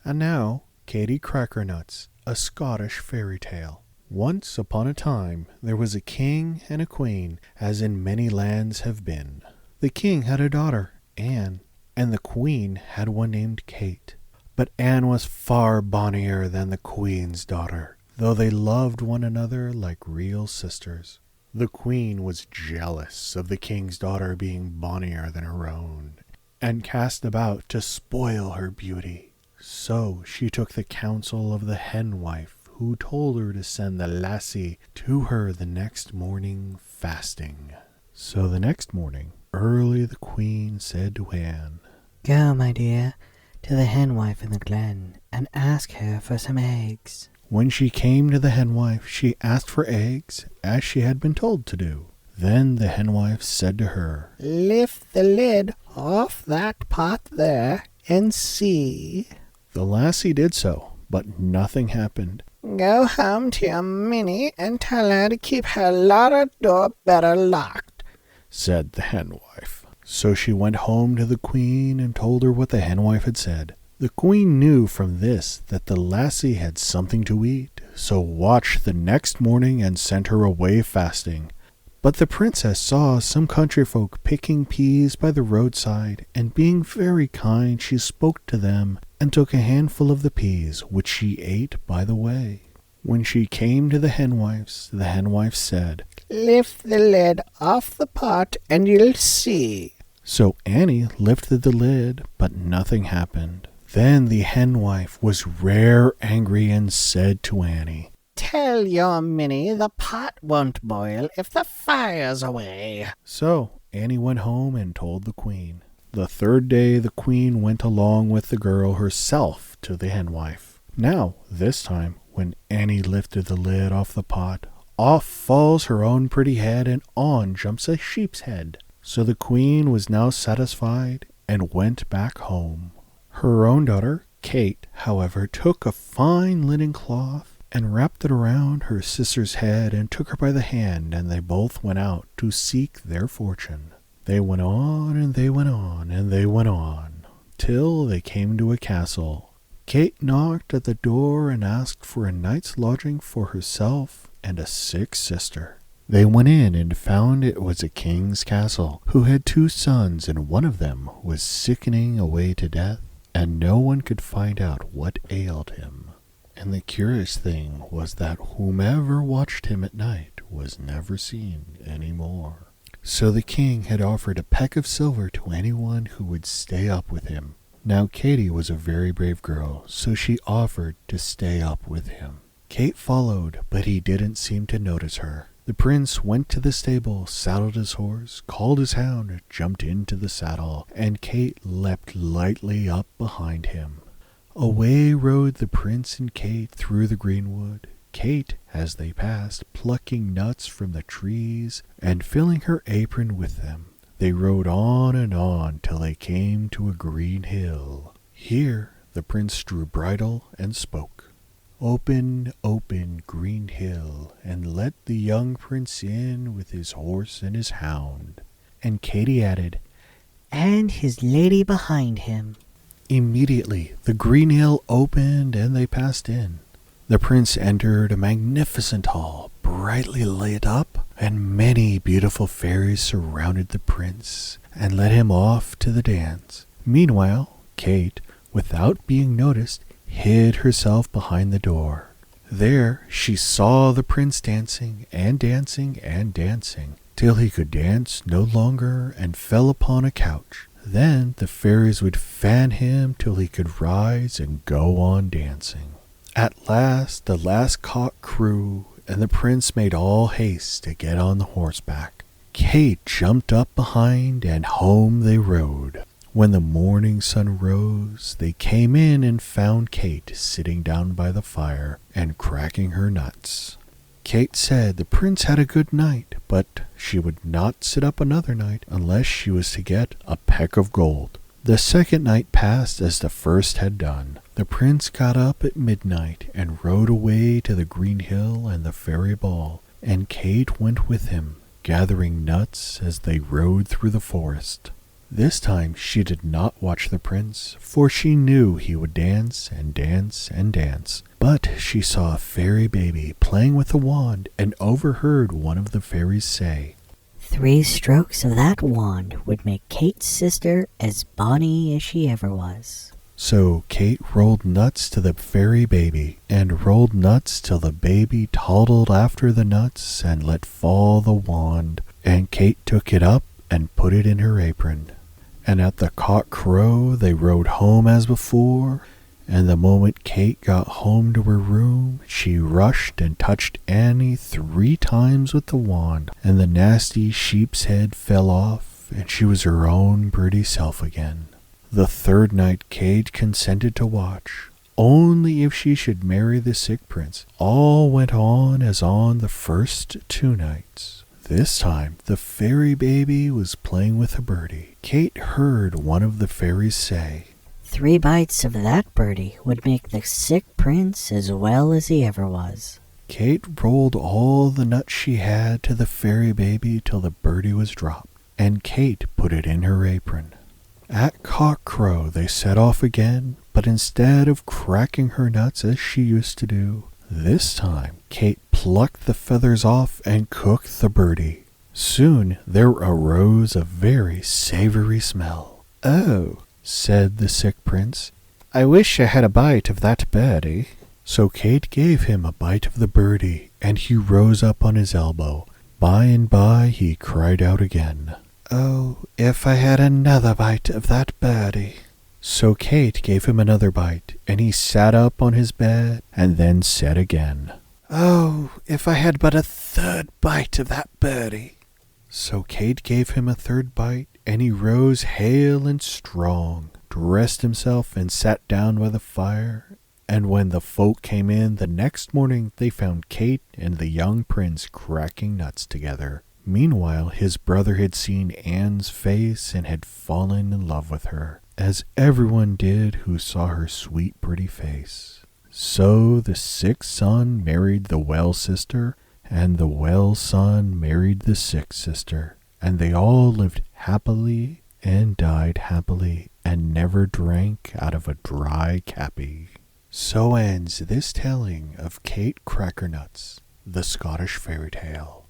And now, Katie Crakernuts, a Scottish fairy tale. Once upon a time, there was a king and a queen, as in many lands have been. The king had a daughter, Anne, and the queen had one named Kate. But Anne was far bonnier than the queen's daughter, though they loved one another like real sisters. The queen was jealous of the king's daughter being bonnier than her own, and cast about to spoil her beauty. So she took the counsel of the henwife, who told her to send the lassie to her the next morning fasting. So the next morning, early the queen said to Anne, "Go, my dear, to the henwife in the glen, and ask her for some eggs." When she came to the henwife, she asked for eggs, as she had been told to do. Then the henwife said to her, "Lift the lid off that pot there and see." The lassie did so, but nothing happened. "Go home to your Minnie and tell her to keep her larder door better locked," said the henwife. So she went home to the queen and told her what the henwife had said. The queen knew from this that the lassie had something to eat, so watched the next morning and sent her away fasting. But the princess saw some country folk picking peas by the roadside, and being very kind, she spoke to them and took a handful of the peas, which she ate by the way. When she came to the henwife said, "Lift the lid off the pot and you'll see." So Annie lifted the lid, but nothing happened. Then the henwife was rare angry and said to Annie, "Tell your Minnie the pot won't boil if the fire's away." So Annie went home and told the queen. The third day the queen went along with the girl herself to the henwife. Now, this time, when Annie lifted the lid off the pot, off falls her own pretty head and on jumps a sheep's head. So the queen was now satisfied and went back home. Her own daughter, Kate, however, took a fine linen cloth and wrapped it around her sister's head and took her by the hand, and they both went out to seek their fortune. They went on and they went on and they went on, till they came to a castle. Kate knocked at the door and asked for a night's lodging for herself and a sick sister. They went in and found it was a king's castle, who had 2 sons, and one of them was sickening away to death, and no one could find out what ailed him. And the curious thing was that whomever watched him at night was never seen any more. So the king had offered a peck of silver to anyone who would stay up with him. Now Katie was a very brave girl, so she offered to stay up with him. Kate followed, but he didn't seem to notice her. The prince went to the stable, saddled his horse, called his hound, jumped into the saddle, and Kate leapt lightly up behind him. Away rode the prince and Kate through the greenwood, Kate, as they passed, plucking nuts from the trees and filling her apron with them. They rode on and on till they came to a green hill. Here the prince drew bridle and spoke. "Open, open, green hill, and let the young prince in with his horse and his hound." And Katie added, "And his lady behind him." Immediately the green hill opened and they passed in. The prince entered a magnificent hall, brightly lit up, and many beautiful fairies surrounded the prince and led him off to the dance. Meanwhile, Kate, without being noticed, hid herself behind the door. There she saw the prince dancing and dancing and dancing, till he could dance no longer and fell upon a couch. Then the fairies would fan him till he could rise and go on dancing. At last the last cock crew, and the prince made all haste to get on the horseback. Kate jumped up behind, and home they rode. When the morning sun rose, they came in and found Kate sitting down by the fire and cracking her nuts. Kate said the prince had a good night, but she would not sit up another night unless she was to get a peck of gold. The second night passed as the first had done. The prince got up at midnight and rode away to the green hill and the fairy ball, and Kate went with him, gathering nuts as they rode through the forest. This time she did not watch the prince, for she knew he would dance and dance and dance. But she saw a fairy baby playing with a wand and overheard one of the fairies say, 3 strokes of that wand would make Kate's sister as bonny as she ever was. So Kate rolled nuts to the fairy baby, and rolled nuts till the baby toddled after the nuts and let fall the wand, and Kate took it up and put it in her apron. And at the cock crow they rode home as before, and the moment Kate got home to her room, she rushed and touched Annie 3 times with the wand, and the nasty sheep's head fell off, and she was her own pretty self again. The 3rd night Kate consented to watch, only if she should marry the sick prince. All went on as on the first 2 nights. This time the fairy baby was playing with a birdie. Kate heard one of the fairies say, 3 bites of that birdie would make the sick prince as well as he ever was. Kate rolled all the nuts she had to the fairy baby till the birdie was dropped, and Kate put it in her apron. At cock crow they set off again, but instead of cracking her nuts as she used to do, this time Kate plucked the feathers off and cooked the birdie. Soon there arose a very savory smell. Oh, said the sick prince, I wish I had a bite of that birdie. So Kate gave him a bite of the birdie, and he rose up on his elbow. By and by he cried out again, Oh, if I had another bite of that birdie. So Kate gave him another bite, and he sat up on his bed, and then said again, Oh, if I had but a 3rd bite of that birdie. So Kate gave him a 3rd bite, and he rose hale and strong, dressed himself, and sat down by the fire. And when the folk came in the next morning, they found Kate and the young prince cracking nuts together. Meanwhile, his brother had seen Anne's face and had fallen in love with her, as everyone did who saw her sweet pretty face. So the sick son married the well sister, and the well son married the sick sister, and they all lived happily and died happily, and never drank out of a dry cappy. So ends this telling of Kate Crakernuts, the Scottish fairy tale.